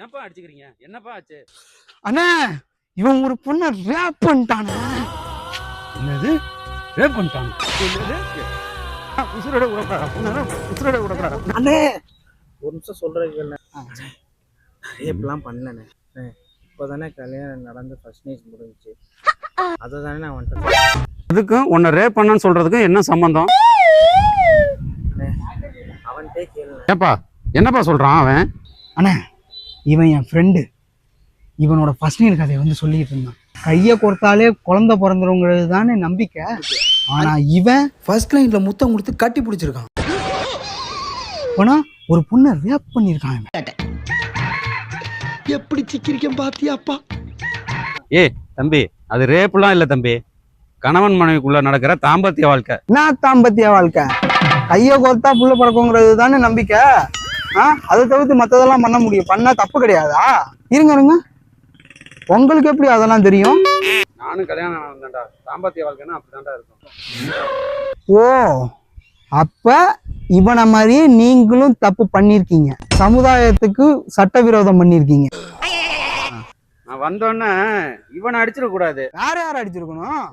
ஏன்ப்பா அடிச்சுக்கிறீங்க? என்னப்பா ஆச்சு? அண்ணா இவன் ஒரு பொண்ணை ரேப் பண்ணிட்டானே. என்னது ரேப் பண்ணிட்டான்? உசுரோட விடக்கூடாது. அண்ணே ஒரு நிமிஷம் சொல்றேன். ரேப்லாம் பண்ணனே, இப்போதானே கல்யாணம் நடந்து ஃபர்ஸ்ட் நைட் முடிஞ்சிச்சு. அதை தானே நான் வந்துட்டேன். அதுக்கும் உன்னை ரேப் பண்ணான்னு சொல்றதுக்கும் என்ன சம்பந்தம்? அவன்கிட்டே கேளு. ஏப்பா என்னப்பா சொல்றான் அவன்? அண்ணா இவன் என் ஃப்ரெண்டு. இவனோட ஃபர்ஸ்ட் நைட் கதையை வந்து சொல்லிட்டு இருந்தான். கையை கொடுத்தாலே குழந்தை பிறந்துருங்கிறது தானே நம்பிக்கை. ஆனா இவன் ஃபர்ஸ்ட் நைட்ல முத்தம் கொடுத்து கட்டி பிடிச்சிருக்கான். ஆனா ஒரு பொண்ணை ரேப் பண்ணியிருக்கான். எப்படி சிக்கிரிக்கம் பாத்தியாப்பா? ஏய் தம்பி, அது ரேப்லாம் இல்ல தம்பி, கணவன் மனைவிக்குள்ள நடக்கிற தாம்பத்திய வாழ்க்கை. என்ன தாம்பத்திய வாழ்க்கை? கையை கொடுத்தா புள்ள பிறக்குங்கிறது தானே நம்பிக்கை. அதை தவிர்த்து மற்றதெல்லாம் பண்ண முடியும். பண்ணா தப்பு கிடையாதா? இருங்க, உங்களுக்கு எப்படி அதெல்லாம் தெரியும்? நானும் கல்யாணம் வந்தேன்டா. தாம்பத்திய வாழ்க்கைன்னா அப்படிதான்டா இருக்கும். ஓ, அப்ப இவனை மாதிரியே நீங்களும் தப்பு பண்ணிருக்கீங்க. சமுதாயத்துக்கு சட்டவிரோதம் பண்ணிருக்கீங்க. நான் வந்தோன்னே இவனை அடிச்சிட கூடாது. யார் அடிச்சிருக்கணும்?